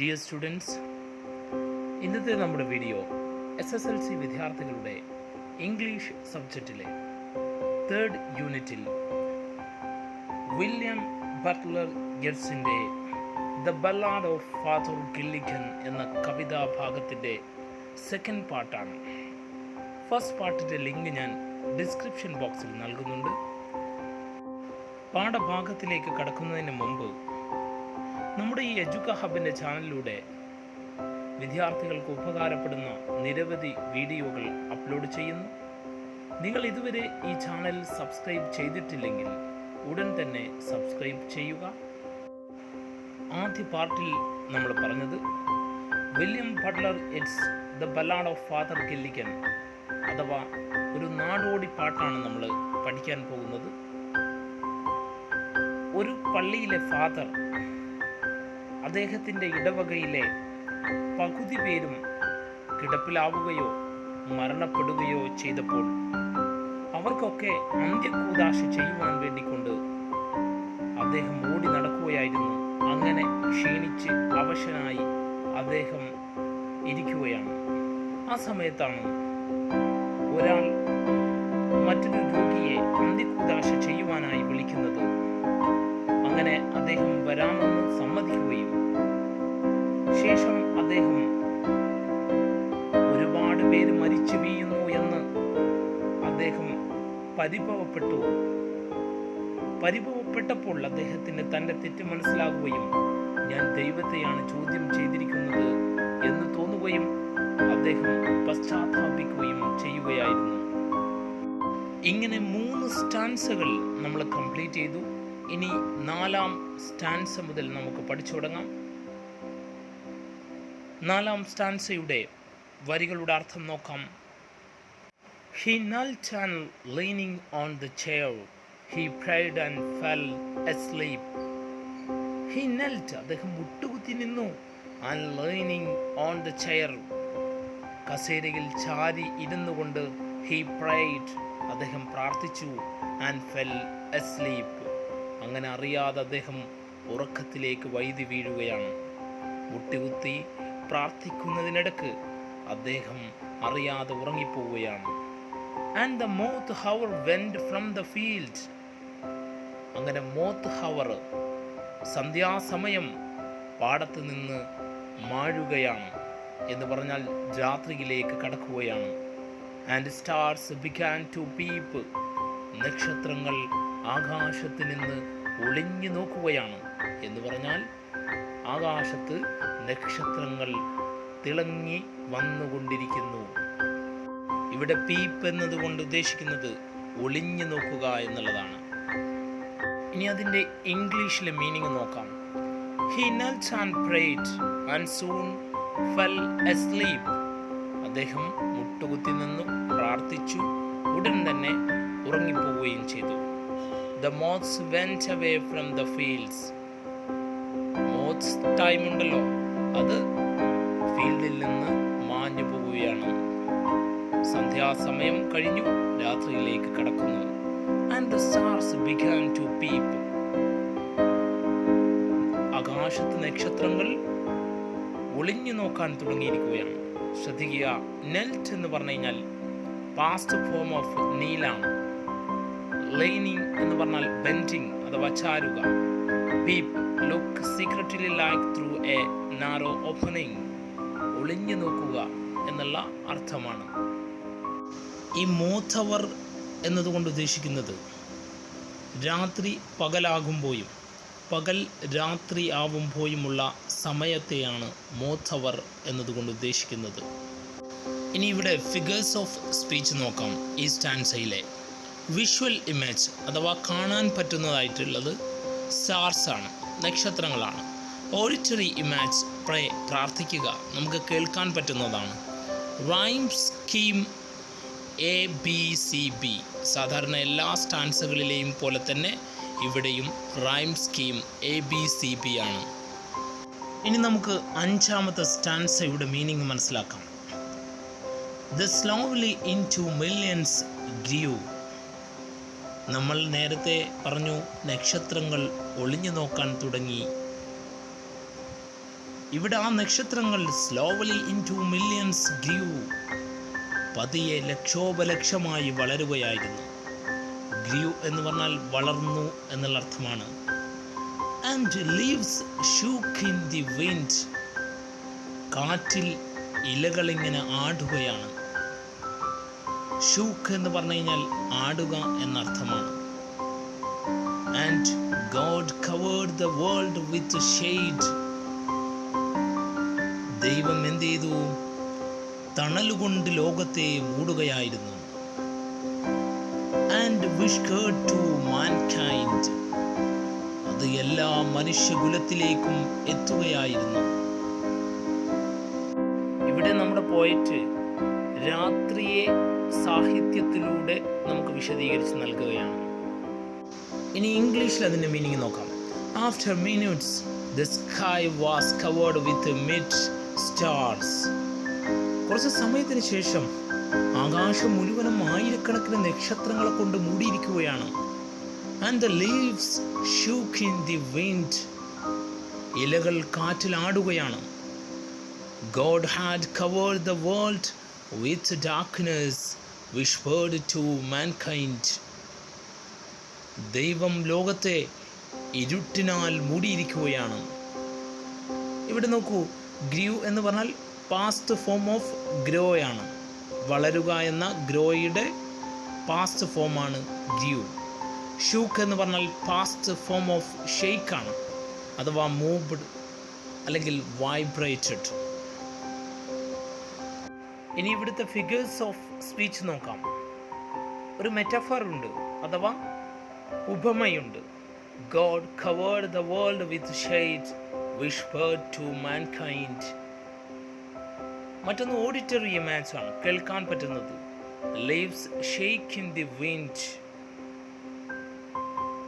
Dear students, ഇന്നത്തെ നമ്മുടെ video SSLC വിദ്യാർത്ഥികളുടെ ഇംഗ്ലീഷ് സബ്ജക്റ്റിലെ 3rd യൂണിറ്റിൽ വില്യം ബട്ട്ലർ ഗെറ്റ്സിൻ്റെ the ballad of father Gilligan എന്ന കവിതാ ഭാഗത്തിൻ്റെ സെക്കൻഡ് പാർട്ടാണ്. ഫസ്റ്റ് പാർട്ടിൻ്റെ ലിങ്ക് ഞാൻ ഡിസ്ക്രിപ്ഷൻ ബോക്സിൽ നൽകുന്നുണ്ട്. പാഠഭാഗത്തിലേക്ക് കടക്കുന്നതിന് മുമ്പ് നമ്മുടെ ഈ എഡ്യൂക്ക ഹബിൻ്റെ ചാനലിലൂടെ വിദ്യാർത്ഥികൾക്ക് ഉപകാരപ്പെടുന്ന നിരവധി വീഡിയോകൾ അപ്ലോഡ് ചെയ്യുന്നു. നിങ്ങൾ ഇതുവരെ ഈ ചാനൽ സബ്സ്ക്രൈബ് ചെയ്തിട്ടില്ലെങ്കിൽ ഉടൻ തന്നെ സബ്സ്ക്രൈബ് ചെയ്യുക. ആദ്യ പാർട്ടിൽ നമ്മൾ പറഞ്ഞത് William Butler Yeats the ballad of father Gilligan അഥവാ ഒരു നാടോടി പാട്ടാണ് നമ്മൾ പഠിക്കാൻ പോകുന്നത്. ഒരു പള്ളിയിലെ ഫാദർ അദ്ദേഹത്തിൻ്റെ ഇടവകയിലെ പകുതി പേരും കിടപ്പിലാവുകയോ മരണപ്പെടുകയോ ചെയ്തപ്പോൾ അവർക്കൊക്കെ അന്ത്യകൂദാശ ചെയ്യുവാൻ വേണ്ടിക്കൊണ്ട് അദ്ദേഹം ഓടി നടക്കുകയായിരുന്നു. അങ്ങനെ ക്ഷീണിച്ച് അവശനായി അദ്ദേഹം ഇരിക്കുകയാണ്. ആ സമയത്താണ് ഒരാൾ മറ്റൊരു രോഗിയെ അന്ത്യകൂദാശ ചെയ്യുവാനായി വിളിക്കുന്നത്. അങ്ങനെ അദ്ദേഹം വരാമെന്ന് സമ്മതിക്കുകയും ശേഷം അദ്ദേഹം ഒരുപാട് പേര് മരിച്ചു വീഴുന്നു എന്ന് അദ്ദേഹം പരിഭവപ്പെട്ടപ്പോൾ അദ്ദേഹത്തിന് തൻ്റെ തെറ്റ് മനസ്സിലാകുകയും ഞാൻ ദൈവത്തെയാണ് ചോദ്യം ചെയ്തിരിക്കുന്നത് എന്ന് തോന്നുകയും അദ്ദേഹം പശ്ചാത്താപിക്കുകയും ചെയ്യുകയായിരുന്നു. ഇങ്ങനെ 3 സ്റ്റാൻസകൾ നമ്മൾ കംപ്ലീറ്റ് ചെയ്തു. ഇനി 4ാം സ്റ്റാൻസ മുതൽ നമുക്ക് പഠിച്ചു തുടങ്ങാം. 4ാം സ്റ്റാൻസയുടെ വരികളുടെ അർത്ഥം നോക്കാം. He knelt and leaning on the chair, he prayed and fell asleep. He knelt, അദ്ദേഹം മുട്ടുകുത്തി നിന്നു. And leaning on the chair, കസേരയിൽ ചാരി ഇരുന്നു കൊണ്ട് he prayed, അദ്ദേഹം പ്രാർത്ഥിച്ചു. And fell asleep, അങ്ങനെ അറിയാതെ അദ്ദേഹം ഉറക്കത്തിലേക്ക് വഴുതി വീഴുകയാണ്. മുട്ടുകുത്തി പ്രാർത്ഥിക്കുന്നതിനിടക്ക് അദ്ദേഹം അറിയാതെ ഉറങ്ങിപ്പോവുകയാണ്. And the moth hour went from the field, അങ്ങനെ മോത്ത് ഹവർ സന്ധ്യാസമയം പാടത്ത് നിന്ന് മാഴുകയാണ് എന്ന് പറഞ്ഞാൽ രാത്രിയിലേക്ക് കടക്കുകയാണ്. And stars began to peep, നക്ഷത്രങ്ങൾ ആകാശത്ത് നിന്ന് ഒളിഞ്ഞു നോക്കുകയാണ് എന്ന് പറഞ്ഞാൽ ആകാശത്ത് നക്ഷത്രങ്ങൾ തിളങ്ങി വന്നുകൊണ്ടിരിക്കുന്നു. ഇവിടെ പീപ്പ് എന്നതുകൊണ്ട് ഉദ്ദേശിക്കുന്നത് ഒളിഞ്ഞു നോക്കുക എന്നുള്ളതാണ്. ഇനി അതിൻ്റെ ഇംഗ്ലീഷിലെ മീനിങ് നോക്കാം. He knelt and prayed and soon fell asleep, അദ്ദേഹം മുട്ടുകുത്തി നിന്നു പ്രാർത്ഥിച്ചു, ഉടൻ തന്നെ ഉറങ്ങിപ്പോവുകയും ചെയ്തു. The moths went away from the fields, moths time ഉണ്ടല്ലോ, അത് ഫീൽഡിൽ നിന്ന് മാഞ്ഞു പോവുകയാണ്. സന്ധ്യാസമയം കഴിഞ്ഞു, രാത്രിയിലേക്ക് കടക്കുന്നു. And the stars began to peep, ആകാശത്ത് നക്ഷത്രങ്ങൾ ഒളിഞ്ഞു നോക്കാൻ തുടങ്ങിയിരിക്കുകയാണ്. ശ്രദ്ധിക്കുക, നെൽറ്റ് എന്ന് പറഞ്ഞു കഴിഞ്ഞാൽ പാസ്റ്റ് ഫോം ഓഫ് നീലാണ്. ലൈനിങ് എന്ന് പറഞ്ഞാൽ ബെൻഡിങ് അഥവാ ചാരുക. Peep, look secretly like through a narrow opening, ഒളിഞ്ഞു നോക്കുക എന്നുള്ള അർത്ഥമാണ്. ഈ മോത്തവർ എന്നതുകൊണ്ട് ഉദ്ദേശിക്കുന്നത് രാത്രി പകലാകുമ്പോഴും പകൽ രാത്രി ആവുമ്പോഴുമുള്ള സമയത്തെയാണ് മോത്തവർ എന്നതുകൊണ്ട് ഉദ്ദേശിക്കുന്നത്. ഇനി ഇവിടെ ഫിഗേഴ്സ് ഓഫ് സ്പീച്ച് നോക്കാം. ഈ സ്റ്റാൻസയിലെ വിഷ്വൽ ഇമേജ് അഥവാ കാണാൻ പറ്റുന്നതായിട്ടുള്ളത് സ്റ്റാർസ് ആണ്, നക്ഷത്രങ്ങളാണ്. ഓഡിറ്ററി ഇമേജ് പ്രേ, പ്രാർത്ഥിക്കുക, നമുക്ക് കേൾക്കാൻ പറ്റുന്നതാണ്. റൈം സ്കീം ABCB, സാധാരണ എല്ലാ സ്റ്റാൻസുകളിലെയും പോലെ തന്നെ ഇവിടെയും റൈം സ്കീം ABCB ആണ്. ഇനി നമുക്ക് 5ാമത്തെ സ്റ്റാൻസയുടെ മീനിങ് മനസ്സിലാക്കാം. The slowly into millions grew, നമ്മൾ നേരത്തെ പറഞ്ഞു നക്ഷത്രങ്ങൾ ഒളിഞ്ഞു നോക്കാൻ തുടങ്ങി. ഇവിടെ ആ നക്ഷത്രങ്ങൾ സ്ലോവലി ഇൻടു മില്യൺസ് ഗ്രീw, പതിയെ ലക്ഷോപലക്ഷമായി വളരുകയായിരുന്നു. ഗ്രീw എന്ന് പറഞ്ഞാൽ വളർന്നു എന്നുള്ള അർത്ഥമാണ്. And leaves shook in the wind, കാറ്റിൽ ഇലകളിങ്ങനെ ആടുകയാണ്. ഷൂക്ക് എന്ന് പറഞ്ഞു കഴിഞ്ഞാൽ ആടുക എന്നർത്ഥമാണ്. And God covered the world with shade, ദൈവം എന്ത് ചെയ്തു? തണലുകൊണ്ട് ലോകത്തെ മൂടുകയായിരുന്നു. ആൻഡ് വിഷ്കേർഡ് ടു മാൻകൈൻഡ്, അത് എല്ലാ മനുഷ്യകുലത്തിലേക്കും എത്തുകയായിരുന്നു. ഇവിടെ നമ്മുടെ പോയറ്റ് രാത്രിയെ സാഹിത്യത്തിലൂടെ നമുക്ക് വിശദീകരിച്ച് നൽകുകയാണ്. ഇനി ഇംഗ്ലീഷിൽ അതിൻ്റെ മീനിങ് നോക്കാം. After minutes the sky was covered with mid stars, കുറച്ച് സമയത്തിന് ശേഷം ആകാശം മുഴുവനും ആയിരക്കണക്കിന് നക്ഷത്രങ്ങളെ കൊണ്ട് മൂടിയിരിക്കുകയാണ്. And the leaves shook in the wind, ഇലകൾ കാറ്റിൽ ആടുകയാണ്. God had covered the world with darkness, whispered to mankind. ദൈവം ലോകത്തെ ഇരുട്ടിനാൽ മൂടിയിരിക്കുകയാണ്. ഇവിടെ നോക്കൂ, ഗ്രീw എന്ന് പറഞ്ഞാൽ പാസ്റ്റ് ഫോം ഓഫ് ഗ്രോയാണ്. വളരുക എന്ന ഗ്രോയുടെ പാസ്റ്റ് ഫോമാണ് ഗ്രീw. ഷൂക്ക് എന്ന് പറഞ്ഞാൽ പാസ്റ്റ് ഫോം ഓഫ് ഷെയ്ക്കാണ്, അഥവാ മൂവ്ഡ് അല്ലെങ്കിൽ വൈബ്രേറ്റഡ്. ഇനി ഇവിടുത്തെ ഫിഗേഴ്സ് ഓഫ് സ്പീച്ച് നോക്കാം. ഒരു മെറ്റഫർ ഉണ്ട്, അഥവാ ഉപമയുണ്ട്. God covered the world with shade, whispered to mankind. മറ്റൊന്ന് ഓഡിറ്ററി ഇമേജ് ആണ്, കേൾക്കാൻ പറ്റുന്നത്. Leaves shake in the wind.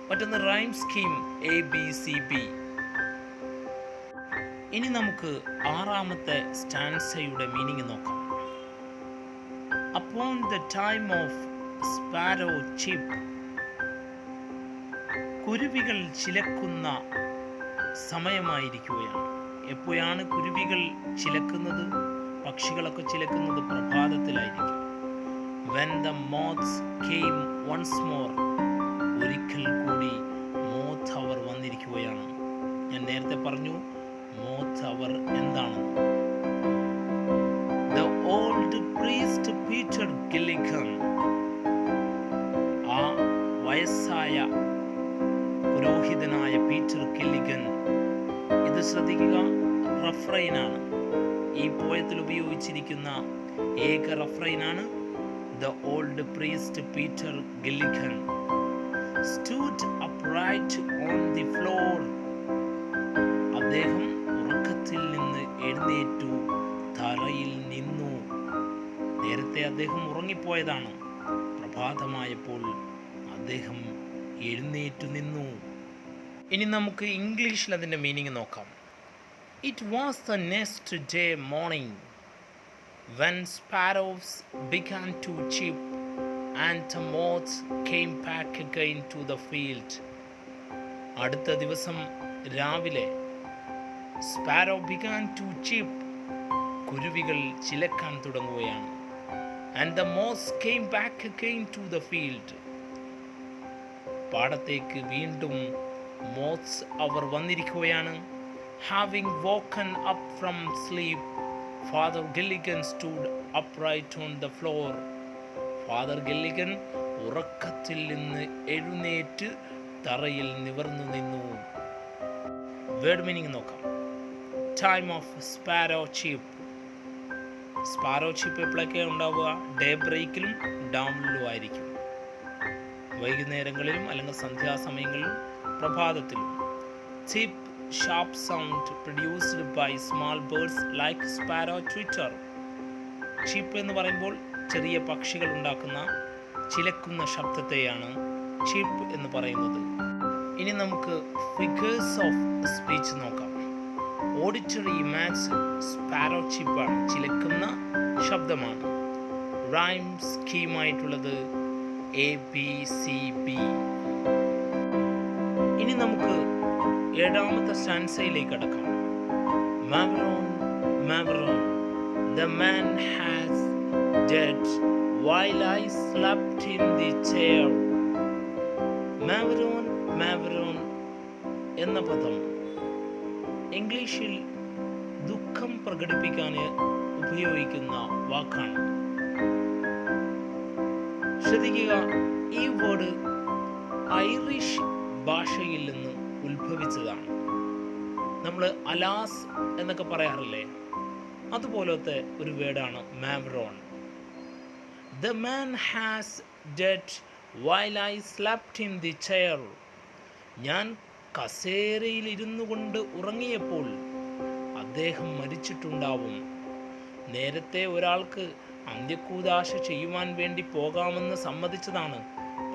മറ്റൊന്ന് റൈം സ്കീം ABCB. ഇനി നമുക്ക് ആറാമത്തെ സ്റ്റാൻസയുടെ മീനിങ് നോക്കാം. Upon the time of sparrow chip, കുരുവികൾ ചിലക്കുന്ന സമയമായിരിക്കുകയാണ്. എപ്പോഴാണ് കുരുവികൾ ചിലക്കുന്നത്? പക്ഷികളൊക്കെ ചിലക്കുന്നത് പ്രഭാതത്തിലായിരിക്കും. When the moths came once more, ഒരിക്കൽ കൂടി മോത്ത് അവർ വന്നിരിക്കുകയാണ്. ഞാൻ നേരത്തെ പറഞ്ഞു മോത്ത് അവർ എന്താണെന്ന്. The old priest Peter Gilligan, ആ വയസ്സായ പുരോഹിതനായ പീറ്റർ ഗില്ലിഗൻ, ഇത് ശ്രദ്ധിക്കുക, റഫ്രൈനാണ്. ഈ പോയത്തിൽ ഉപയോഗിച്ചിരിക്കുന്ന ഏക റഫ്രൈനാണ്. The old priest Peter Gilligan stood upright on the floor. അദ്ദേഹം ഉറക്കത്തിൽ നിന്ന് എഴുന്നേറ്റു തറയിൽ നിന്നു. നേരത്തെ അദ്ദേഹം ഉറങ്ങിപ്പോയതാണ്. പ്രഭാതമായപ്പോൾ അദ്ദേഹം എഴുന്നേറ്റു നിന്നു. ഇനി നമുക്ക് ഇംഗ്ലീഷിൽ അതിൻ്റെ മീനിങ് നോക്കാം. It was the next day morning when sparrows began to chirp and the moths came back again to the field. അടുത്ത ദിവസം രാവിലെ sparrow began to chirp, കുരുവികൾ ചിലക്കാൻ തുടങ്ങുകയാണ്. And the moths came back again to the field. പാടത്തേക്ക് വീണ്ടും മോത്സ് അവർ വന്നിരിക്കുകയാണ്. Having woken up from sleep, Father Gilligan stood upright on the floor. Father Gilligan ഉറക്കത്തിൽ നിന്ന് എഴുന്നേറ്റ് തറയിൽ നിവർന്നു നിന്നു. വേർഡ് മീനിങ് നോക്കാം. Time of sparrow chirp. Sparrow chirp എപ്പോഴൊക്കെ ഉണ്ടാവുക? ഡേ ബ്രേക്കിലും ഡൗണിലും ആയിരിക്കും. വൈകുന്നേരങ്ങളിലും അല്ലെങ്കിൽ സന്ധ്യാസമയങ്ങളിലും പ്രഭാതത്തിലും. ചീപ്പ് sharp sound produced by small birds like sparrow twitter. ചീപ്പ് എന്ന് പറയുമ്പോൾ ചെറിയ പക്ഷികൾ ഉണ്ടാക്കുന്ന ചിലക്കുന്ന ശബ്ദത്തെയാണ് ചീപ്പ് എന്ന് പറയുന്നത്. ഇനി നമുക്ക് ഫിഗേഴ്സ് ഓഫ് സ്പീച്ച് നോക്കാം. ഓഡിറ്ററി ഇമേജ് സ്പാരോ ചീപ്പാണ്, ചിലക്കുന്ന ശബ്ദമാണ്. റൈം സ്കീമായിട്ടുള്ളത് ABCB. ഇനി നമുക്ക് ഏഴാമത്തെ സ്റ്റാൻസയിലേക്ക് കടക്കാം. Maveron, Maveron, the man has died while I slept in the chair. Maveron, Maveron എന്ന പദം ഇംഗ്ലീഷിൽ ദുഃഖം പ്രകടിപ്പിക്കാൻ ഉപയോഗിക്കുന്ന വാക്കാണ്. ശ്രദ്ധിക്കുക, ഈ വേർഡ് ഐറിഷ് ഭാഷയിൽ നിന്ന് ഉത്ഭവിച്ചതാണ്. നമ്മൾ അലാസ് എന്നൊക്കെ പറയാറില്ലേ, അതുപോലത്തെ ഒരു വേർഡാണ് mavrone. The man has dead while I slept in the chair. ഞാൻ കസേരയിൽ ഇരുന്നു കൊണ്ട് ഉറങ്ങിയപ്പോൾ അദ്ദേഹം മരിച്ചിട്ടുണ്ടാവും. നേരത്തെ ഒരാൾക്ക് അന്ത്യകൂദാശ ചെയ്യുവാൻ വേണ്ടി പോകാമെന്ന് സമ്മതിച്ചതാണ്.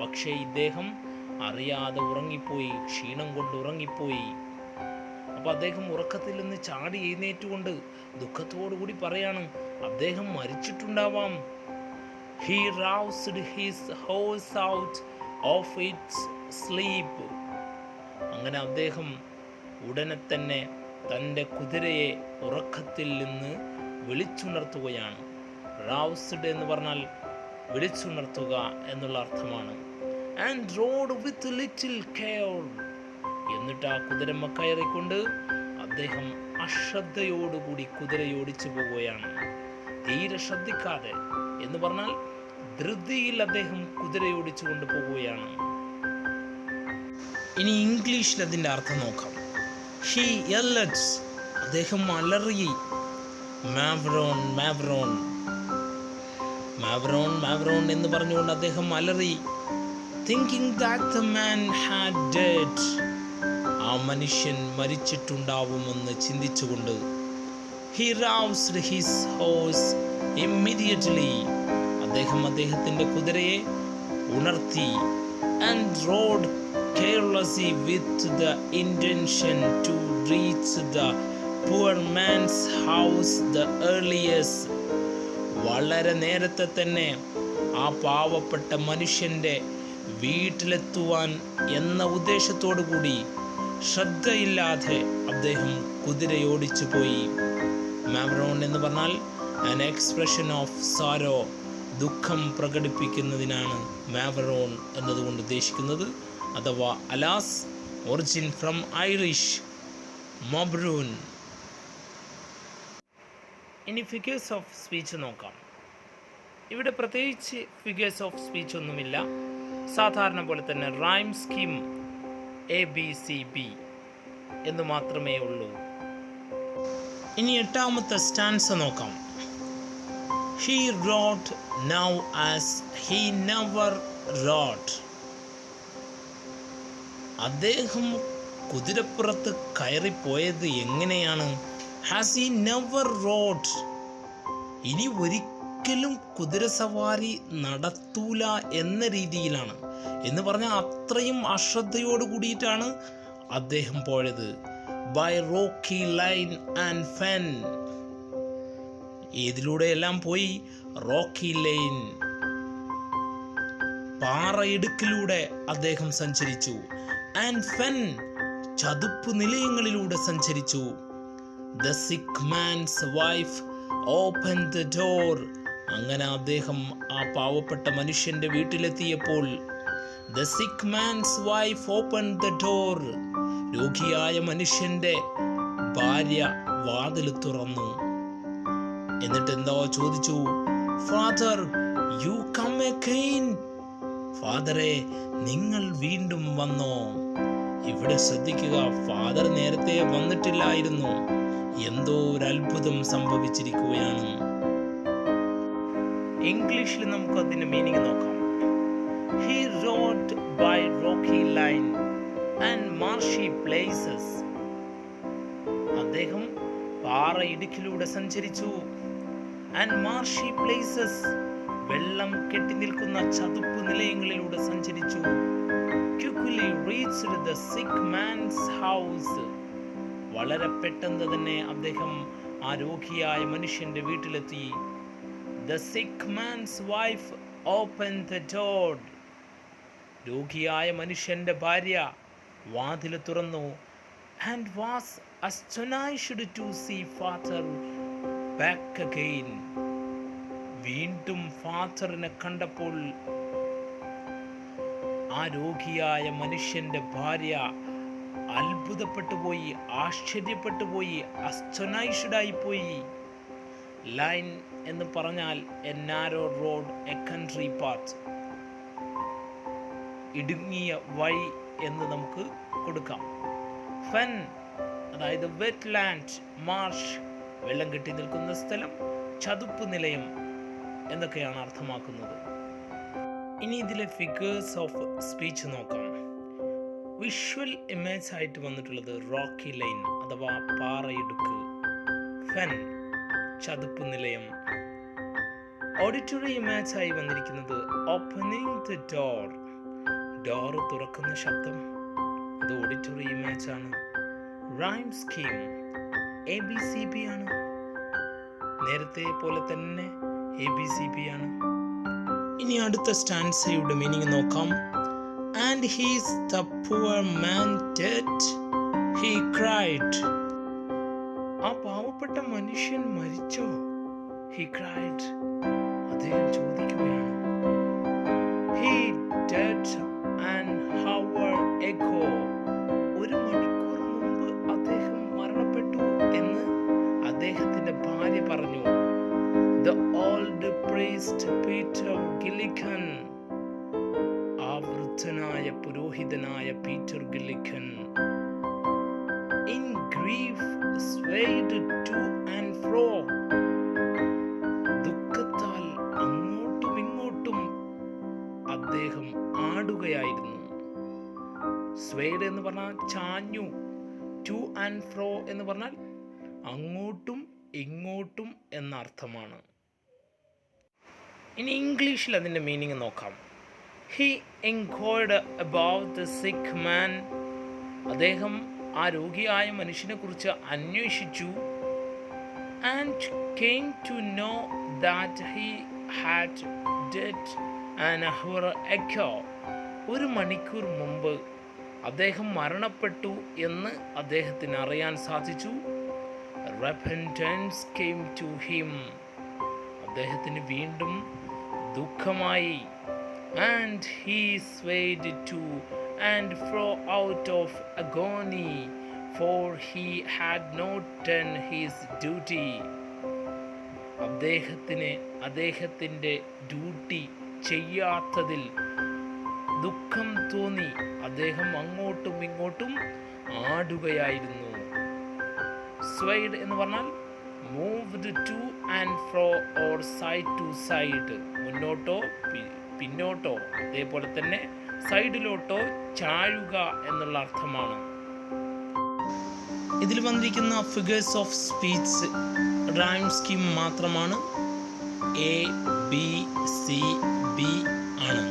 പക്ഷേ ഇദ്ദേഹം അറിയാതെ ഉറങ്ങിപ്പോയി, ക്ഷീണം കൊണ്ട് ഉറങ്ങിപ്പോയി. അപ്പോൾ അദ്ദേഹം ഉറക്കത്തിൽ നിന്ന് ചാടി എഴുന്നേറ്റുകൊണ്ട് ദുഃഖത്തോടുകൂടി പറയാണ്, അദ്ദേഹം മരിച്ചിട്ടുണ്ടാവാം. He roused his horse out of its sleep. അങ്ങനെ അദ്ദേഹം ഉടനെ തന്നെ തൻ്റെ കുതിരയെ ഉറക്കത്തിൽ നിന്ന് വിളിച്ചുണർത്തുകയാണ്. റൗസ്ഡ് എന്ന് പറഞ്ഞാൽ വിളിച്ചുണർത്തുക എന്നുള്ള അർത്ഥമാണ്. And road with little care. എന്നിട്ട് ആ കുതിരമ്മ കയറിക്കൊണ്ട് അദ്ദേഹം അശ്രദ്ധയോടുകൂടി കുതിരയോടിച്ചു പോവുകയാണ്. തീരെ ശ്രദ്ധിക്കാതെ എന്ന് പറഞ്ഞാൽ ധൃതിയിൽ അദ്ദേഹം കുതിരയോടിച്ചു കൊണ്ടുപോവുകയാണ്. ഇനി ഇംഗ്ലീഷിൽ അതിൻ്റെ അർത്ഥം നോക്കാം. ഹി yelled, അദ്ദേഹം അലറി. മാവറോൺ, മാവറോൺ, മാവറോൺ, മാവറോൺ എന്ന് പറഞ്ഞുകൊണ്ട് അദ്ദേഹം അലറി. Thinking that the man had dead. ആ മനുഷ്യൻ മരിച്ചിട്ടുണ്ടാവുമെന്ന് ചിന്തിച്ചുകൊണ്ട് ഹി റൗസ്ഡ് ഹിസ് ഹോഴ്സ് ഇമ്മീഡിയറ്റ്ലി. അദ്ദേഹം അദ്ദേഹത്തിൻ്റെ കുതിരയെ ഉണർത്തി. And road carelessly with the intention to reach the poor man's house the earliest. വളരെ നേരത്തെ തന്നെ ആ പാവപ്പെട്ട മനുഷ്യൻ്റെ വീട്ടിലെത്തുവാൻ എന്ന ഉദ്ദേശത്തോടു കൂടി ശ്രദ്ധയില്ലാതെ അദ്ദേഹം കുതിരയോടിച്ചു പോയി. മാവറോൺ എന്ന് പറഞ്ഞാൽ an expression of sorrow, ദുഃഖം പ്രകടിപ്പിക്കുന്നതിനാണ് മാവറോൺ എന്നതുകൊണ്ട് ഉദ്ദേശിക്കുന്നത്. അഥവാ അലാസ്, ഒറിജിൻ ഫ്രം ഐറിഷ് മബ്രൂൻ. ഇനി ഫിഗേഴ്സ് ഓഫ് സ്പീച്ച് നോക്കാം. ഇവിടെ പ്രത്യേകിച്ച് ഫിഗേഴ്സ് ഓഫ് സ്പീച്ച് ഒന്നുമില്ല. സാധാരണ പോലെ തന്നെ റൈം സ്കീം ABCB എന്ന് മാത്രമേ ഉള്ളൂ. ഇനി എട്ടാമത്തെ സ്റ്റാൻസ നോക്കാം. He wrote now as he never wrote. അദ്ദേഹം കുതിരപ്പുറത്ത് കയറിപ്പോയത് എങ്ങനെയാണ്? Has he never road. ഇനി ഒരിക്കലും കുതിരസവാരി നടത്തൂല എന്ന രീതിയിലാണ്. എന്ന് പറഞ്ഞാൽ അത്രയും അശ്രദ്ധയോട് കൂടിയിട്ടാണ് അദ്ദേഹം പോയത്. By rocky lane and fen. ഇതിലൂടെയെല്ലാം പോയി? റോക്കി ലൈൻ, പാറയിടുക്കിലൂടെ അദ്ദേഹം സഞ്ചരിച്ചു. ആൻഡ് ഫെൻ, ചതുപ്പ് നിലയങ്ങളിലൂടെ സഞ്ചരിച്ചു. The sick man's wife open the door. അങ്ങനെ അദ്ദേഹം ആ പാവപ്പെട്ട മനുഷ്യന്റെ വീട്ടിലെത്തിയപ്പോൾ the sick man's wife open the door. രോഗിയായ മനുഷ്യന്റെ ഭാര്യ വാതിൽ തുറന്നു. എന്നിട്ട് എന്താ ചോദിച്ചു? Father, you come again. ഫാദറെ, നിങ്ങൾ വീണ്ടും വന്നോ? ഇവിടെ ശ്രദ്ധിക്കുക, ഫാദർ നേരത്തെ വന്നിട്ടില്ലായിരുന്നു. എന്തോ ഒരു അത്ഭുതം സംഭവിച്ചിരിക്കുകയാണ്. ഇംഗ്ലീഷിൽ നമുക്ക് അതിന്റെ മീനിങ് നോക്കാം. He rode by rocky line and marshy places. അദ്ദേഹം പാറയിടുക്കിലൂടെ സഞ്ചരിച്ചു. And marshy places, വെള്ളം കെട്ടി നിൽക്കുന്ന ചതുപ്പ് നിലയങ്ങളിലൂടെ സഞ്ചരിച്ചു. Quickly reached the sick man's house. വളരെ പെട്ടെന്ന് തന്നെ അദ്ദേഹം ആ രോഗിയായ മനുഷ്യന്റെ വീട്ടിലെത്തി. The sick man's wife opened the door. രോഗിയായ മനുഷ്യന്റെ ഭാര്യ വാതിൽ തുറന്നു. and was astonished to see father back again. വീണ്ടും ഫാദറിനെ കണ്ടപ്പോൾ ആ രോഗിയായ മനുഷ്യന്റെ ഭാര്യ അത്ഭുതപ്പെട്ടു പോയി, ആശ്ചര്യപ്പെട്ടു പോയി, അസ്റ്റോനൈഷ്ഡായി പോയി. ലൈൻ എന്ന് പറഞ്ഞാൽ A narrow road, A country path, ഇടുങ്ങിയ വഴി എന്ന് നമുക്ക് കൊടുക്കാം. ഫെൻ അതായത് വെറ്റ് ലാൻഡ്, മാർഷ് വെള്ളം കെട്ടി നിൽക്കുന്ന സ്ഥലം, ചതുപ്പ് നിലയം എന്നൊക്കെയാണ് അർത്ഥമാക്കുന്നത്. ഇനി ഇതിലെ ഫിഗേഴ്സ് ഓഫ് സ്പീച്ച് നോക്കാം. വിഷ്വൽ ഇമേജ് ആയിട്ട് വന്നിട്ടുള്ളത് റോക്കി ലൈൻ അഥവാ പാറയിടുക്ക്, ഫെൻ ചതുപ്പ് നിലയം. ഓഡിറ്ററി ഇമേജ് ആയി വന്നിരിക്കുന്നത് ഓപ്പണിംഗ് ദ ഡോർ, ഡോർ തുറക്കുന്ന ശബ്ദം, അത് ഓഡിറ്ററി ഇമേജ് ആണ്. റൈം സ്കീം ABCB ആണ്, നേരത്തെ പോലെ തന്നെ ABCB ആണ്. ഇനി അടുത്ത സ്റ്റാൻസയുടെ മീനിങ് നോക്കാം. And he's the poor man dead, he cried. ആ പാവപ്പെട്ട മനുഷ്യൻ മരിച്ചോ? He cried. അദ്ദേഹം ചോദിക്കുകയാണ്. He dead an hour ago. ഒരു മണിക്കൂർ മുമ്പ് അദ്ദേഹം മരണപ്പെട്ടു എന്ന് അദ്ദേഹത്തിന്റെ ഭാര്യ പറഞ്ഞു. The old priest Peter Gilligan, ആ വൃദ്ധനായ പുരോഹിതനായ Peter Gilligan, in grief swayed to and fro, ദുഃഖത്താൽ അങ്ങോട്ടും ഇങ്ങോട്ടും അദ്ദേഹം ആടുകയായിരുന്നു. swayed എന്ന് പറഞ്ഞാൽ ചാഞ്ഞു, to and fro എന്ന് പറഞ്ഞാൽ അങ്ങോട്ടും ഇങ്ങോട്ടും എന്ന അർത്ഥമാണ്. ഇനി ഇംഗ്ലീഷിൽ അതിൻ്റെ മീനിങ് നോക്കാം. He inquired about the sick man. അദ്ദേഹം ആ രോഗിയായ മനുഷ്യനെ കുറിച്ച് അന്വേഷിച്ചു. And came to know that he had died an hour ago. ഒരു മണിക്കൂർ മുമ്പ് അദ്ദേഹം മരണപ്പെട്ടു എന്ന് അദ്ദേഹത്തിന് അറിയാൻ സാധിച്ചു. Repentance came to him. അദ്ദേഹത്തിന് വീണ്ടും ദുഃഖമായി. And he swayed to and fro out of agony, for he had not done his duty. അദ്ദേഹത്തിൻ്റെ ഡ്യൂട്ടി ചെയ്യാത്തതിൽ ദുഃഖം തോന്നി അദ്ദേഹം അങ്ങോട്ടും ഇങ്ങോട്ടും ആടുകയായിരുന്നു. swayed എന്ന് പറഞ്ഞാൽ moved to and fro or side to side, മുന്നോട്ടോ പിന്നോട്ടോ അതേപോലെ തന്നെ സൈഡിലോട്ടോ ചാഴുക എന്നുള്ള അർത്ഥമാണ്. ഇതിൽ വന്നിരിക്കുന്ന figures of speech rhyme scheme മാത്രമാണ്, ABCB ആണ്.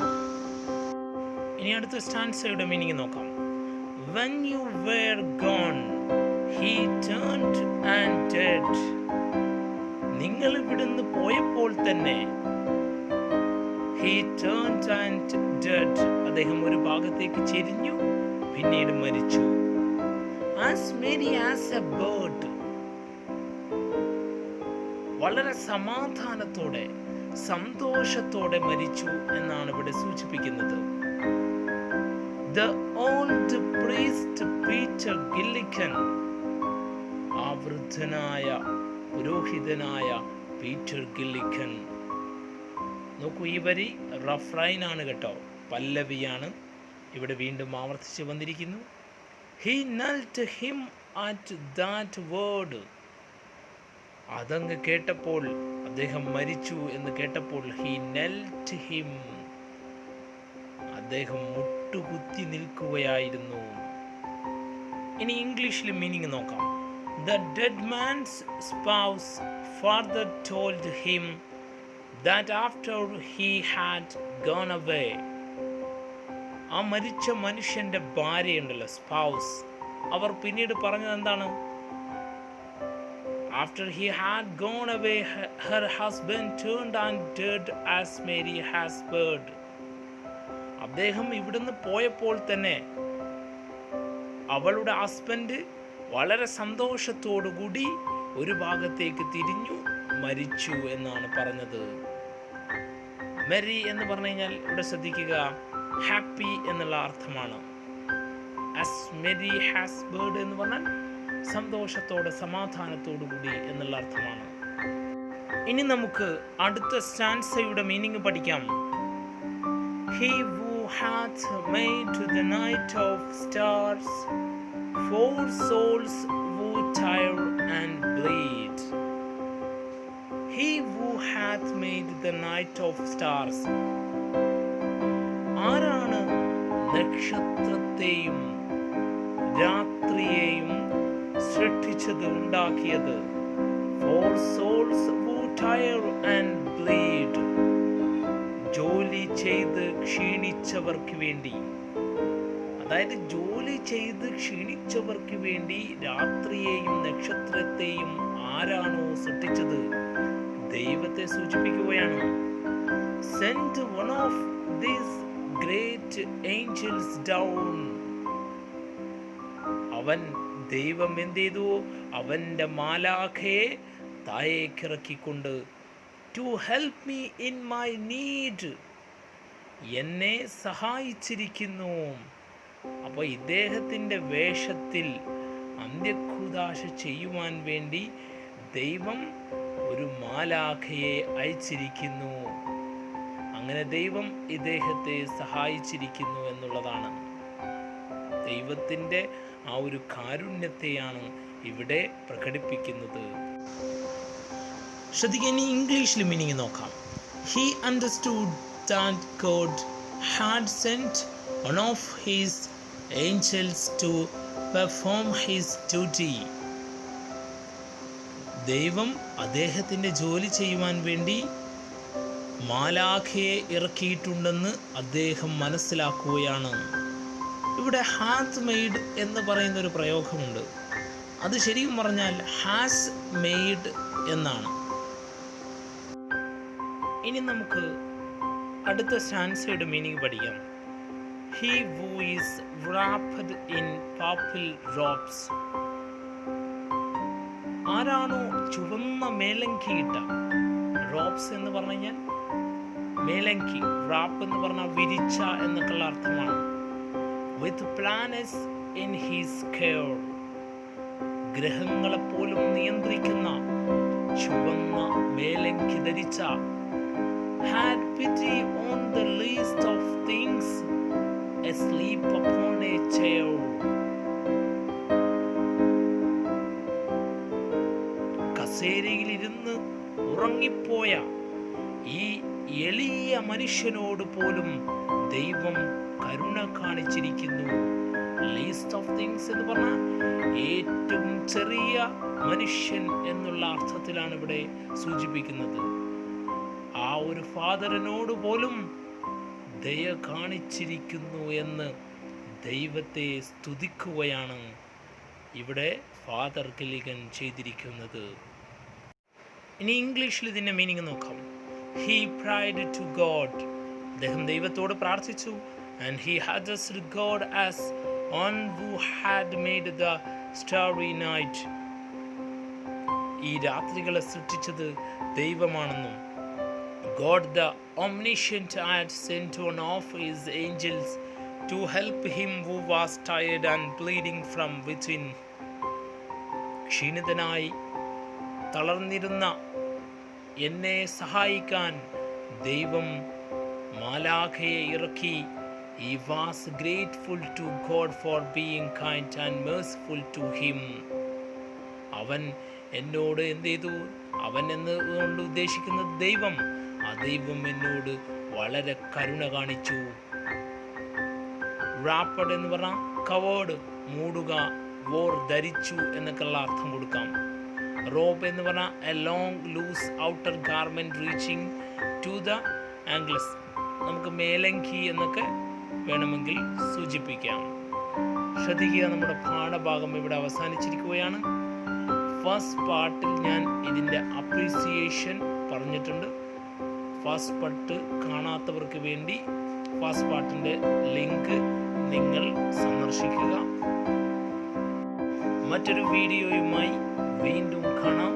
ഇനി അടുത്ത സ്റ്റാൻസയുടെ മീനിങ് നോക്കാം. When you were gone, he turned and dead. നിങ്ങൾ ഇവിടുന്ന് പോയപ്പോൾ തന്നെ he turned and dead. അദ്ദേഹം ഒരു ഭാഗത്തേക്ക് ചെരിഞ്ഞു, പിന്നീട് മരിച്ചു. As merry as a bird. വളരെ സമാധാനത്തോടെ സന്തോഷത്തോടെ മരിച്ചു എന്നാണ് ഇവിടെ സൂചിപ്പിക്കുന്നത്. The old priest Peter Gilligan, ആ വൃദ്ധനായ പുരോഹിതനായ പീറ്റർ ഗില്ലിക്കൻ. നോക്കൂ, ഈ വരി റഫ്രൈനാണ് കേട്ടോ, പല്ലവിയാണ്. ഇവിടെ വീണ്ടും ആവർത്തിച്ച് വന്നിരിക്കുന്നു. He knelt him at that word. അതങ്ങ് കേട്ടപ്പോൾ, അദ്ദേഹം മരിച്ചു എന്ന് കേട്ടപ്പോൾ, he knelt him, അദ്ദേഹം മുട്ടുകുത്തി നിൽക്കുകയായിരുന്നു. ഇനി ഇംഗ്ലീഷിൽ മീനിങ് നോക്കാം. The dead man's spouse further told him that after he had gone away. ആ മരിച്ച മനുഷ്യന്റെ ഭാര്യയുണ്ടല്ലോ, സ്പൗസ്, അവർ പിന്നീട് പറഞ്ഞത് എന്താണ്? After he had gone away, her husband turned and did as Mary has heard. അദ്ദേഹം ഇവിടുന്ന് പോയപ്പോൾ തന്നെ അവളുടെ ഹസ്ബൻഡ് വളരെ സന്തോഷത്തോടു കൂടി ഒരു ഭാഗത്തേക്ക് തിരിഞ്ഞു മരിച്ചു എന്നാണ് പറഞ്ഞത്. മെരി എന്ന് പറഞ്ഞു കഴിഞ്ഞാൽ ഇവിടെ ശ്രദ്ധിക്കുക, ഹാപ്പി എന്നുള്ള അർത്ഥമാണ്. ആസ് മെരി ഹാസ് ബേർഡ് എന്ന് പറഞ്ഞാൽ സന്തോഷത്തോടെ സമാധാനത്തോടു കൂടി എന്നുള്ള അർത്ഥമാണ്. ഇനി നമുക്ക് അടുത്ത സ്റ്റാൻസയുടെ മീനിങ് പഠിക്കാം. He who hath made the night of stars, four souls who tire and bleed. He who hath made the night of stars. ആരാണ് നക്ഷത്രത്തെയും രാത്രിയെയും സൃഷ്ടിച്ചത്, ഉണ്ടാക്കിയത്? Four souls who tire and bleed. ജോലി ചെയ്ത് ക്ഷീണിച്ചവർക്ക് വേണ്ടി, അതായത് ജോലി ചെയ്ത് ക്ഷീണിച്ചവർക്ക് വേണ്ടി രാത്രിയെയും നക്ഷത്രത്തെയും ആരാണോ സൃഷ്ടിച്ചത്, ദൈവത്തെ സൂചിപ്പിക്കുകയാണ്. Send one of these great angels down. അവൻ ദൈവം എന്ത് ചെയ്തു? അവൻ്റെ മാലാഖയെ താഴേക്കിറക്കിക്കൊണ്ട് to help me in my need, എന്നെ സഹായിച്ചിരിക്കുന്നു. അപ്പോൾ ഇദ്ദേഹത്തിൻ്റെ വേഷത്തിൽ അന്ത്യകൂദാശ ചെയ്യുവാൻ വേണ്ടി ദൈവം ഒരു മാലാഖയെ അയച്ചിരിക്കുന്നു. അങ്ങനെ ദൈവം ഇദ്ദേഹത്തെ സഹായിച്ചിരിക്കുന്നു എന്നുള്ളതാണ്. ദൈവത്തിൻ്റെ ആ ഒരു കാരുണ്യത്തെയാണ് ഇവിടെ പ്രകടിപ്പിക്കുന്നത്. ശ്രദ്ധിക്കുക, ഇനി ഇംഗ്ലീഷിൽ മീനിങ് നോക്കാം. He understood that God had sent one of his angels to perform his duty. ദൈവം അദ്ദേഹത്തിൻ്റെ ജോലി ചെയ്യുവാൻ വേണ്ടി മാലാഖയെ ഇറക്കിയിട്ടുണ്ടെന്ന് അദ്ദേഹം മനസ്സിലാക്കുകയാണ്. ഇവിടെ ഹാത്ത് മെയ്ഡ് എന്ന് പറയുന്ന ഒരു പ്രയോഗമുണ്ട്. അത് ശരിക്കും പറഞ്ഞാൽ ഹാസ് മെയ്ഡ് എന്നാണ്. ഇനി നമുക്ക് അടുത്ത സ്റ്റാൻസയുടെ മീനിങ് പഠിക്കാം. He who is wrapped in purple robes. ആരാണോ ചുവന്ന മേലങ്കിയിട്ട, റോബ്സ് എന്ന് പറഞ്ഞു കഴിഞ്ഞാൽ മേലങ്കി, റാപ്പ് എന്ന് പറഞ്ഞാൽ വിരിച്ച എന്നൊക്കെയുള്ള അർത്ഥമാണ്. With planets in his care. ഗ്രഹങ്ങളെപ്പോലും നിയന്ത്രിക്കുന്ന ചുവന്ന മേലങ്കി ധരിച്ച. Had pity on the least of things, asleep upon a chair. കസേരയിലിരുന്ന് ഉറങ്ങിപ്പോയ ഈ എളിയ മനുഷ്യനോട് പോലും ദൈവം കരുണ കാണിച്ചിരിക്കുന്നു. ലീസ്റ്റ് ഓഫ് തിങ്സ് എന്ന് പറഞ്ഞാൽ ഏറ്റവും ചെറിയ മനുഷ്യൻ എന്നുള്ള അർത്ഥത്തിലാണ് ഇവിടെ സൂചിപ്പിക്കുന്നത്. ആ ഒരു ഫാദറിനോട് പോലും ദയ കാണിച്ചിരിക്കുന്നു എന്ന് ദൈവത്തെ സ്തുതിക്കുകയാണ് ഇവിടെ ഫാദർ ഗില്ലിഗൻ ചെയ്തിരിക്കുന്നത്. ഇനി ഇംഗ്ലീഷിൽ ഇതിൻ്റെ മീനിങ് നോക്കാം. He prayed to God. അദ്ദേഹം ദൈവത്തോട് പ്രാർത്ഥിച്ചു. And he addressed God as one who had made the starry night. ഈ രാത്രികളെ സൃഷ്ടിച്ചത് ദൈവമാണെന്നും God the omniscient had sent one of his angels to help him who was tired and bleeding from within. ക്ഷീണിതനായി തളർന്നിരുന്ന എന്നെ സഹായിക്കാൻ ദൈവം മാലാഖയെ ഇറക്കി. He was grateful to God for being kind and merciful to him. അവൻ എന്നോട് എന്ത് ചെയ്തു? അവൻ എന്നുകൊണ്ട് ഉദ്ദേശിക്കുന്നത് ദൈവം. ആ ദൈവം എന്നോട് വളരെ കരുണ കാണിച്ചു. റാപ്പഡ് എന്ന് പറഞ്ഞാൽ കവേർഡ്, മൂടുക, വോർ ധരിച്ചു എന്നൊക്കെയുള്ള അർത്ഥം കൊടുക്കാം. റോബ് എന്ന് പറഞ്ഞാൽ a long loose outer garment reaching to the ankles. നമുക്ക് മേലങ്കി എന്നൊക്കെ വേണമെങ്കിൽ സൂചിപ്പിക്കാം. ശ്രദ്ധിക്കുക, നമ്മുടെ പാഠഭാഗം ഇവിടെ അവസാനിച്ചിരിക്കുകയാണ്. ഫസ്റ്റ് പാർട്ടിൽ ഞാൻ ഇതിൻ്റെ അപ്രീസിയേഷൻ പറഞ്ഞിട്ടുണ്ട്. ഫസ്റ്റ് പാർട്ട് കാണാത്തവർക്ക് വേണ്ടി ഫസ്റ്റ് പാർട്ടിൻ്റെ ലിങ്ക് നിങ്ങൾ സന്ദർശിക്കുക. മറ്റൊരു വീഡിയോയുമായി വീണ്ടും കാണാം.